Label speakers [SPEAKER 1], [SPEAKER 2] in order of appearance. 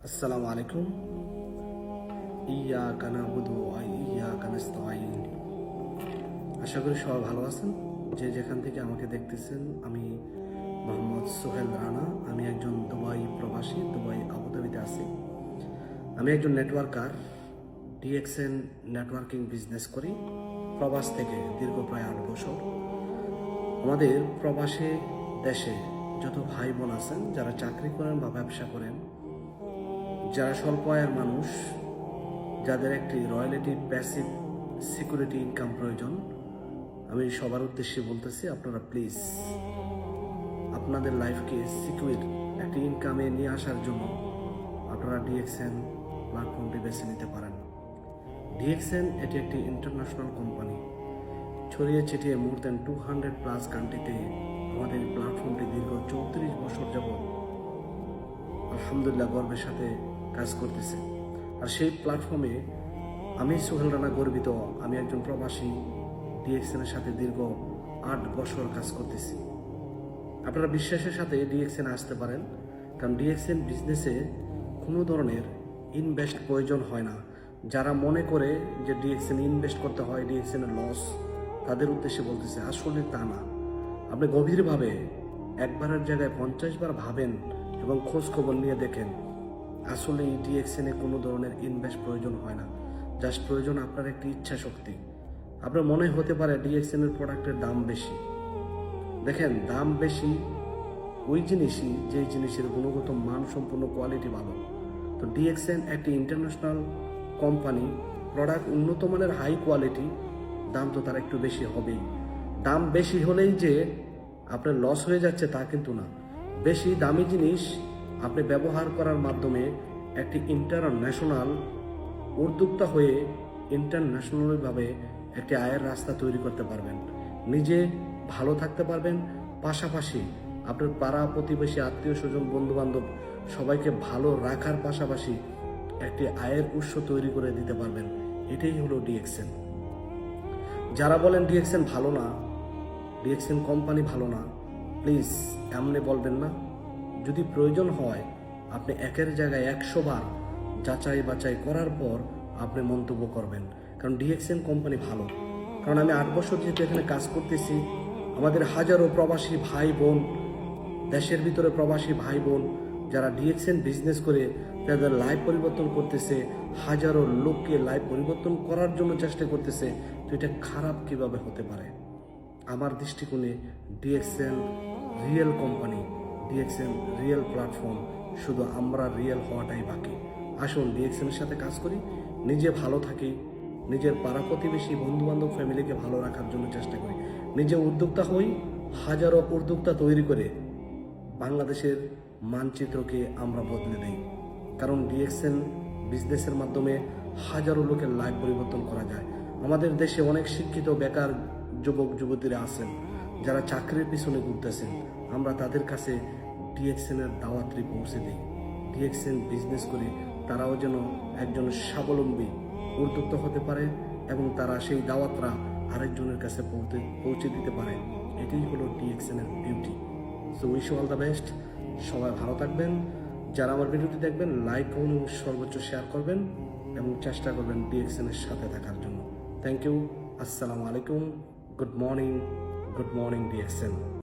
[SPEAKER 1] আসসালামু আলাইকুম। ইয়াকা নাবুদু ওয়া ইয়াকা নাস্তাঈন। আশা করি সবাই ভালো আছেন। যে যেখান থেকে আমাকে দেখতেছেন, আমি মোহাম্মদ সোহেল রানা। আমি একজন দুবাই প্রবাসী, দুবাই আবুধাবিতে আছি। আমি একজন নেটওয়ার্কার, ডিএক্সএন নেটওয়ার্কিং বিজনেস করি প্রবাস থেকে দীর্ঘ প্রায় 8 বছর। আমাদের প্রবাসে দেশে যত ভাই বোন আছেন যারা চাকরি করেন বা ব্যবসা করেন, যারা স্বল্প আয়ের মানুষ, যাদের একটি রয়্যালিটি প্যাসিভ সিকিউরিটি ইনকাম প্রয়োজন, আমি সবার উদ্দেশ্যে বলতেছি, আপনারা প্লিজ আপনাদের লাইফকে সিকিউর একটি ইনকামে নিয়ে আসার জন্য আপনারা ডিএক্সএন প্ল্যাটফর্মটি বেছে নিতে পারেন। ডিএক্সএন এটি একটি ইন্টারন্যাশনাল কোম্পানি, ছড়িয়ে ছিটিয়ে মোর দ্যান 200+ কান্ট্রিতে আমাদের প্ল্যাটফর্মটি দীর্ঘ 34 বছর যাবৎ আলহামদুলিল্লাহ গর্বের সাথে কাজ করতেছে। আর সেই প্ল্যাটফর্মে আমি সোহেল রানা গর্বিত। আমি একজন প্রবাসী, ডিএক্সএনের সাথে দীর্ঘ 8 বছর কাজ করতেছি। আপনারা বিশ্বাসের সাথে ডিএক্সএনে আসতে পারেন, কারণ ডিএক্সএন বিজনেসে কোনো ধরনের ইনভেস্ট প্রয়োজন হয় না। যারা মনে করে যে ডিএক্সএন ইনভেস্ট করতে হয়, ডিএক্সএনের লস, তাদের উদ্দেশ্যে বলতেছে, আসলে তা না। আপনি গভীরভাবে একবারের জায়গায় 50 বার ভাবেন এবং খোঁজ খবর নিয়ে দেখেন, আসলে এই ডিএক্সএনে কোনো ধরনের ইনভেস্ট প্রয়োজন হয় না। জাস্ট প্রয়োজন আপনার একটি ইচ্ছা শক্তি। আপনার মনে হতে পারে ডিএক্সএনের প্রোডাক্টের দাম বেশি। দেখেন, দাম বেশি ওই জিনিসই যে জিনিসের গুণগত মান সম্পূর্ণ কোয়ালিটি ভালো। তো ডিএক্সএন একটি ইন্টারন্যাশনাল কোম্পানি, প্রোডাক্ট উন্নত মানের, হাই কোয়ালিটি, দাম তো তার একটু বেশি হবেই। দাম বেশি হলেই যে আপনার লস হয়ে যাচ্ছে তা কিন্তু না। বেশি দামি জিনিস আপনি ব্যবহার করার মাধ্যমে একটি ইন্টারন্যাশনাল উদ্যোক্তা হয়ে ইন্টারন্যাশনালভাবে একটি আয়ের রাস্তা তৈরি করতে পারবেন। নিজে ভালো থাকতে পারবেন, পাশাপাশি আপনার পাড়া প্রতিবেশী, আত্মীয় স্বজন, বন্ধু বান্ধব সবাইকে ভালো রাখার পাশাপাশি একটি আয়ের উৎস তৈরি করে দিতে পারবেন। এটাই হলো ডিএক্সএন। যারা বলেন ডিএক্সএন ভালো না, ডিএক্সএন কোম্পানি ভালো না, প্লিজ এমনি বলবেন না। যদি প্রয়োজন হয় আপনি একের জায়গায় 100 বার যাচাই বাছাই করার পর আপনি মন্তব্য করবেন, কারণ ডিএক্সএন কোম্পানি ভালো। কারণ আমি 8 বছর যেহেতু এখানে কাজ করতেছি, আমাদের হাজারো প্রবাসী ভাই বোন, দেশের ভিতরে প্রবাসী ভাই বোন যারা ডিএক্সএন বিজনেস করে তাদের লাইফ পরিবর্তন করতেছে, হাজারো লোককে লাইফ পরিবর্তন করার জন্য চেষ্টা করতেছে। তো এটা খারাপ কিভাবে হতে পারে? আমার দৃষ্টিকোণে DXN real company, DXN real platform. শুধু আমরা রিয়েল হওয়াটাই বাকি। আসুন ডিএক্সএনের সাথে কাজ করি, নিজে ভালো থাকি, নিজের পাড়া প্রতিবেশী, বন্ধুবান্ধব, ফ্যামিলিকে ভালো রাখার জন্য চেষ্টা করি, নিজে উদ্যোক্তা হই, হাজারো উদ্যোক্তা তৈরি করে বাংলাদেশের মানচিত্রকে আমরা বদলে দিই। কারণ ডিএক্সএন বিজনেসের মাধ্যমে হাজারো লোকের লাইফ পরিবর্তন করা যায়। আমাদের দেশে অনেক শিক্ষিত বেকার যুবক যুবতীরা আছেন যারা চাকরির পিছনে ঘুরতেছেন। আমরা তাদের কাছে ডিএক্সএনের দাওয়াতটি পৌঁছে দিই। ডিএক্সএন বিজনেস করে তারাও যেন একজন স্বাবলম্বী উদ্যোক্তা হতে পারে এবং তারা সেই দাওয়াতরা আরেকজনের কাছে পৌঁছে দিতে পারে। এটাই হলো ডিএক্সএনের beauty. So wish all the best. সবাই ভালো থাকবেন। যারা আমার ভিডিওটি দেখবেন, লাইক করুন, সর্বোচ্চ শেয়ার করবেন এবং চেষ্টা করবেন ডিএক্সএনের সাথে থাকার জন্য। Thank you. আসসালামু আলাইকুম। Good morning DXN.